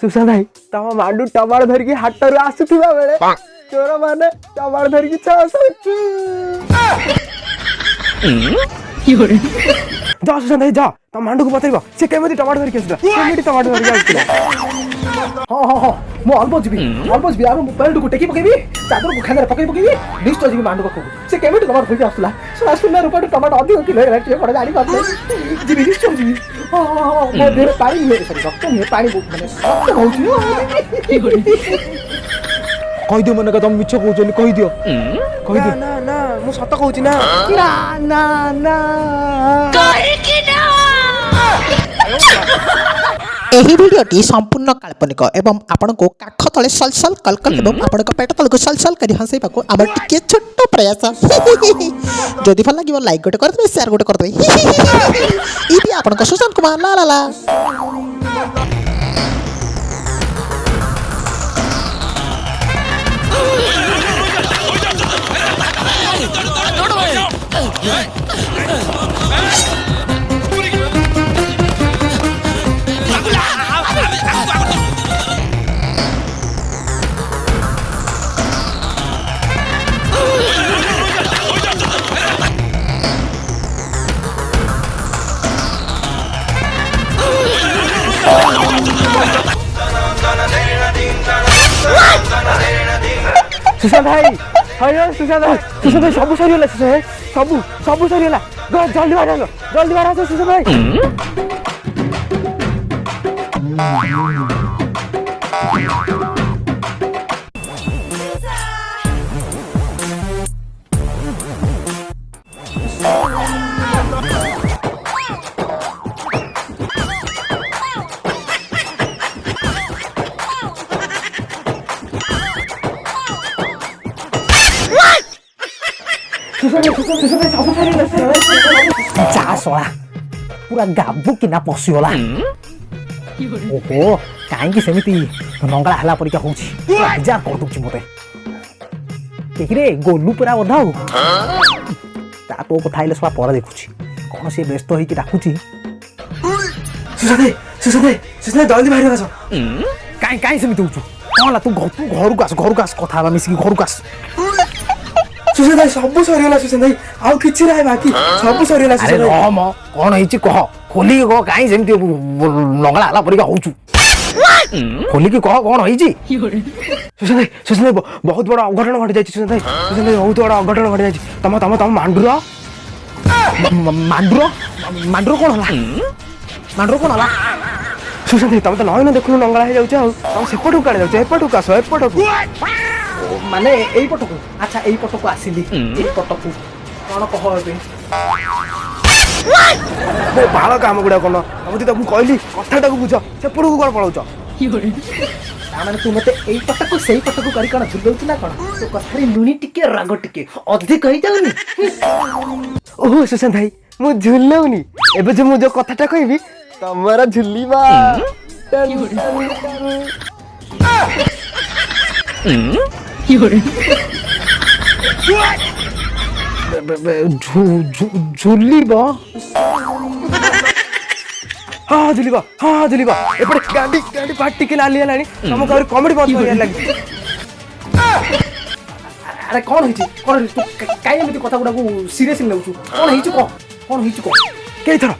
सुशांत भाई तम मांडू टमाटो धरिकी हाटरू आसुथिबा बेले चोर माने टमाटो धरिकी जा सुशांत भाई जा तम मांडू को पतरिबो से केमिति टमाटो धरिकी आसला केमिति टमाटो धरिकी आसला हाँ मु अल्प जीवी आम मोबाइल को टेकी पकेबी चादर को खाना पकेबी निश्चय जीवी मांडू पकू से केमिति टमाटो धरिकी आसला सुना रुपा टमाटो अधिक किलो है टे जानी पाते जीवी निश्चय जीवी हाँ मैं देर पानी नहीं सॉरी रक्त नहीं पानी माने रक्त होउची कहि दियो मन का तुम मिछ कहउछनी कहि दियो ना ना मु सत कहूची ना ना ना कहि कि ना एही वीडियोटी संपूर्ण काल्पनिक एवं आपण को काख तले सलसल कलकल एवं आपण को पेट तले को सलसल करी हंसैबा को आबर टिके छोट प्रयास जदि भल लागिवो लाइक गोटे कर देबे शेयर गोटे कर देबे इबी आपण को सुशांत कुमार ला ला ला सुशांत भाई हाय सुशांत भाई सब सरी होला सुशांत भाई सब सरी होला जल्दी बाहर आसो सुशांत भाई जा सोला पूरा गाबु किना पसियोला ओहो काहे सेमिति नंगला हला परिका होउची जा कर दुची मते केकिरे गोलू पूरा ओधाउ ता तो कथाइले सवा पर देखुची कोन से व्यस्त होई कि डाकुची सुशांत जल्दी बाहर आसो काहे सेमिति होउचु कोनला तू घर को आस कथा बा मिसी घर को आस सुशांत भाई सब सरीगला सुशांत भाई आउ किछि नाही बाकी सब सरीगला अरे सुशांत भाई रम कोन हिची कह खोली कह काहे सेमिति नंगला हला परिका होउचु खोली की कह कोन हिची सुशांत भाई बहुत बड़ा अघटन घटी जायछि सुशांत भाई बहुत बड़ा अघटन घटी जायछि तम मांडुरो कोन हला सुशांत भाई तम त नय न देखु नंगला हे जाउछ तम सेपटु काढे जाउछ एपटु कासो एपटु माने एई पटको अच्छा एई पटको आसिली एई पटको कोन कह हेबे मो बाळ काम गुडा कोन तमति त मु कहली कथाटा को बुझ सेपटु को कोन पळौछ माने तू मते एई पटको सेई पटको करी कोन झुलौछ ना कोन तो कथारी लुणी टिके राग टिके अधिक कहि जाउनी ओह सुशांत भाई मु झुलौनी एबे जे मु जो कथाटा कहबी तमरा झुलीबा झुलीबा हाँ झुलीबा एपटे गांडी पार्टी के नाली हलानी तम कहर कॉमेडी बहुत बढ़िया लागी अरे कोन हिची तू काई एमिति कथा गुडा को सीरियस लेउछु कोन हिची को केई थरो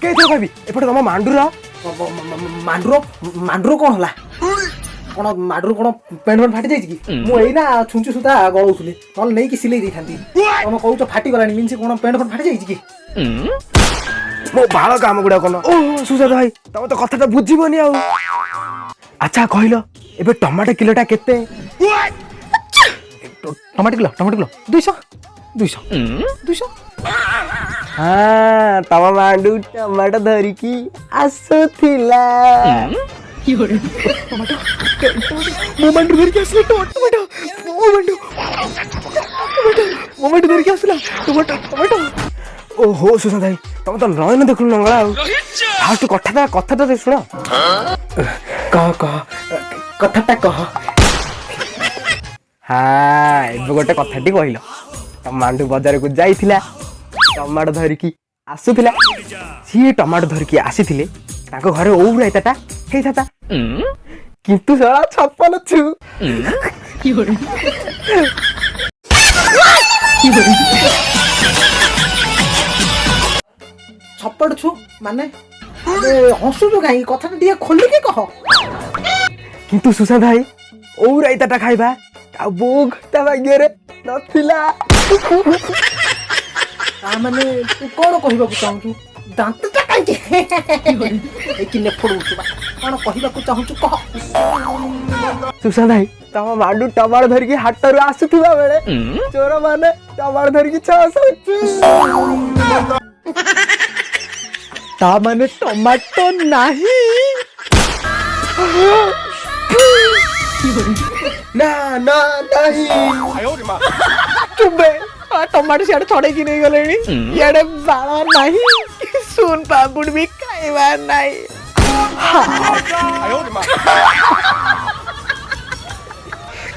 कहबी एपटे तम मांडुरो कोन हला कोन मांडुरो कोन पेंट फाटी जाई कि मु एई ना छुंचु सुता गळौथुली तल नै कि सिलेई देखांती तम कहू तो फाटी गलानी मीन से कोन पेंट फाटी जाई कि मो बाळ काम गुडा कोन ओह सुशांत भाई तम तो कथाटा बुझिबोनी आउ अच्छा कहलो एबे टमाटो किलोटा केते टमाटो किलो 200 हाँ तम मांडू टमाटो धरिकी आसुथिला मोमेंट धरिकी आसले मोमेंट धरिकी आसला टमाटो ओहो सुशांत भाई तम तो नयन देखु नंगला फास्ट कथाटा सुन कथाटा कह हाँ ए गोटे कथाटी कहल तम मांडू बाजार को जाइथिला टमाटो धरिकी आसुथिला सी टमाटो धरिकी आसीथिले ताको घरे ओउ राइताटा हेइथाता কিন্তু সারা ছাপ্পান ছু ଛପଟ ଛୁ ମାନେ ହସୁଛୁ କାହିଁ କଥାଟା ଟିକେ ଖୋଲିକି କହ। কিন্তু সুশান্ত ভাই ও রাইতাটা খাইবা তা বুক তা ভাগ্ୟରେ নথিলা। ତା ମାନେ ତୁ କଣ କହିବାକୁ ଚାହୁଁଛୁ? ଦାନ୍ତଟା କାହିଁକି ଏଇକି ନେଫଡଉଛୁ ବା କଣ କହିବାକୁ ଚାହୁଁଛୁ କହ। ସୁଶାନ୍ତ ଭାଇ ତମ ମାଣ୍ଡୁ ଟମାଟ ଧରିକି ହାଟରୁ ଆସୁଥିବା ବେଳେ ଚୋର ମାନେ ଟମାଟ ଧରିକି ତା ମାନେ ଟମାଟୋ ନାହିଁ। ନା ନା ନାହିଁ ଚୁବେ ଟମାଟୋ ସିଆଡେ ଛଡେଇକି ନେଇଗଲେଣି ଇଆଡେ ବାଳ ନାହିଁ ସୁନ ପାମ୍ପୁଡ ବି ଖାଇବାର ନାହିଁ।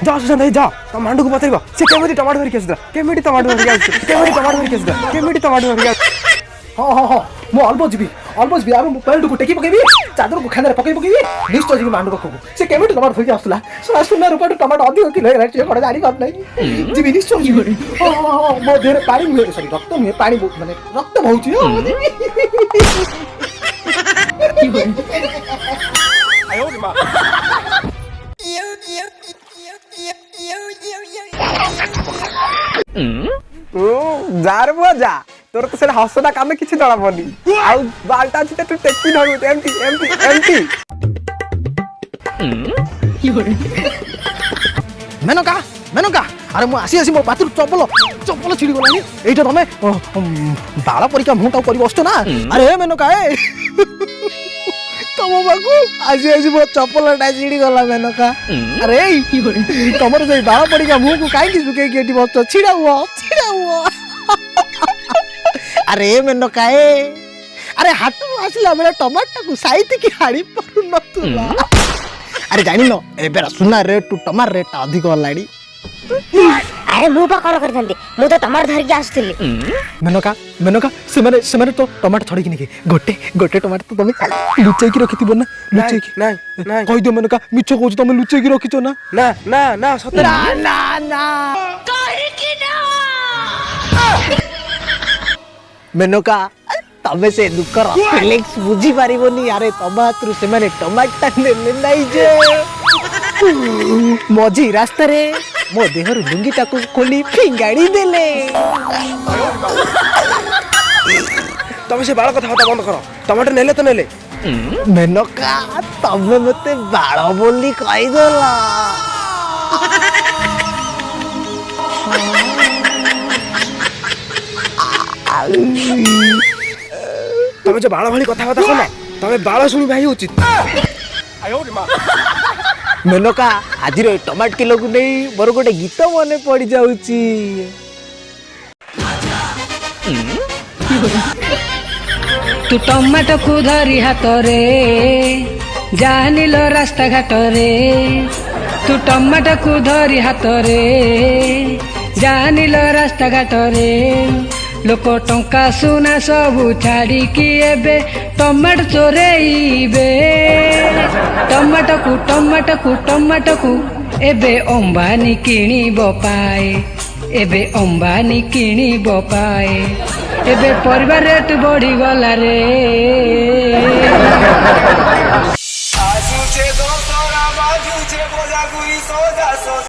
ଯା ସୁଶାନ୍ତ ଭାଇ ଯା ତମ ମାଣ୍ଡୁକୁ ପଚାରିବ ସେ କେମିତି ଟମାଟୋ ଧରିକି ଆସୁଥିଲା କେମିତି ଟମାଟୋ ଧରିକି ଆସୁଥିଲା କେମିତି ଟମାଟୋ ଧରିକି ଆସୁଥିଲା କେମିତି ଟମାଟୋ ଧରିକି ଆସୁଥିଲା। ହଁ ହଁ ହଁ ମୁଁ ଅଳ୍ପ ଯିବି ଆଉ ମୁଁ ପ୍ୟାଣ୍ଟକୁ ଟେକି ପକେଇବି ଚାଦରକୁ ଖାନ୍ଦାରେ ପକେଇବି ନିଶ୍ଚୟ ଯିବି ମାଣ୍ଡୁ ପାଖକୁ ସେ କେମିତି ଟମାଟୋ ଧରିକି ଆସୁଥିଲା। ସୁନା ରୂପାଠୁ ଟମାଟୋ ଅଧିକ କିଲୋ ହେଇଗଲା ଟିକେ କଣ ଜାଣିପାରୁ ନାହିଁ ଯିବି ନିଶ୍ଚୟ ଯିବି। ହଁ ହଁ ହଁ ମୋ ଦେହରେ ପାଣି ନୁହେଁ ସରି ରକ୍ତ ନୁହେଁ ପାଣି ମାନେ ରକ୍ତ ବହୁଛି। ଯାର ପୁଅ ଯା ତୋର ତ ସେଟା ହସଟା କାମ କିଛି ଜଣା ପଡୁନି ଆଉ ବାଲଟା ଅଛି ତୁ ଟେକି ଧରୁ ଏମିତି ଏମିତି ଏମିତି। মেনকা মেনকা আরে মু আসি মো বাতুর চপল ছিড়ি গলানি এইটা তুমি বাଳ পরীক্ষা মুহূর্ত করি বসছো না। আরে মেনকা তম বাকু আসি মো চপলটা ছিড়ি গলা মেনকা। আরে তোমার যে বাଳ পরীক্ষা মুহূর্ত কাইকি শুকেইকি এটি বসছো ছিড়া হুয়া আরে মেনকা আরে হাটু আসলা বেলা টমাটাକୁ সাইতিকি হাড়ি পারু নতুলা। আরে জানিন এবার সুনা রেট টমার রেট ଅଧିକ ହେଲାଣି। ଆରେ ମୁଁ ବା କଣ କରିଥାନ୍ତି ମୁଁ ତ ଟମାଟୋ ଧରିକି ଆସୁଥିଲି। মেনকা ସେମାନେ ତ ଟମାଟୋ ଛଡେଇକି ନେଇକି ଗୋଟେ ଟମାଟୋ ତ ତମେ ଲୁଚେଇକି ରଖିଥିବ ନା ଲୁଚେଇକି ନାଇଁ ନାଇଁ କହିଦିଅ মেনକା ମିଛ କହୁଛୁ ତମେ ଲୁଚେଇକି ରଖିଛ ନା। ନା ନା ନା ସତରେ ନା মেনকা ତମେ ସେ ଦୁଃଖର ଫିଲିଂସ୍ ବୁଝି ପାରିବନି। ଆରେ ତମ ହାତରୁ ସେମାନେ ଟମାଟୋ ନେଲେ ନାଇଁ ଯେ ମଝି ରାସ୍ତାରେ ମୋ ଦେହରୁ ଲୁଙ୍ଗିଟାକୁ ଖୋଲି ଫିଙ୍ଗାଡ଼ି ଦେଲେ। ତମେ ସେ ବାଳ କଥାବାର୍ତ୍ତା ବନ୍ଦ କର ଟମାଟୋ ନେଲେ ତ ନେଲେ। মেনকা ତମେ ମତେ ବାଳ ବୋଲି କହିଦେଲ। ତମେ ଯେ ବାଳ ଭଳି କଥାବାର୍ତ୍ତା କର ତମେ ବାଳ ଶୁଣିବା ହିଁ ଉଚିତ। মেনকা ଆଜିର ଏ ଟମାଟୋ କିଲୋକୁ ନେଇ ମୋର ଗୋଟେ ଗୀତ ମନେ ପଡ଼ିଯାଉଛି। ତୁ ଟମାଟୋକୁ ଧରି ହାତରେ ଜାଣିଲ ରାସ୍ତା ଘାଟରେ ତୁ ଟମାଟୋକୁ ଧରି ହାତରେ ଜାଣିଲ ରାସ୍ତା ଘାଟରେ ଲୋକ ଟଙ୍କା ସୁନା ସବୁ ଛାଡ଼ିକି ଏବେ ଟମାଟୋ ଚୋରେଇବେ। ଟମାଟୋକୁ ଏବେ ଅମ୍ବାନୀ କିଣିବ ପାଏ ଅମ୍ବାନୀ କିଣିବ ପାଏ ଏବେ ପରିବା ରେଟ୍ ବଢ଼ିଗଲା ରେ।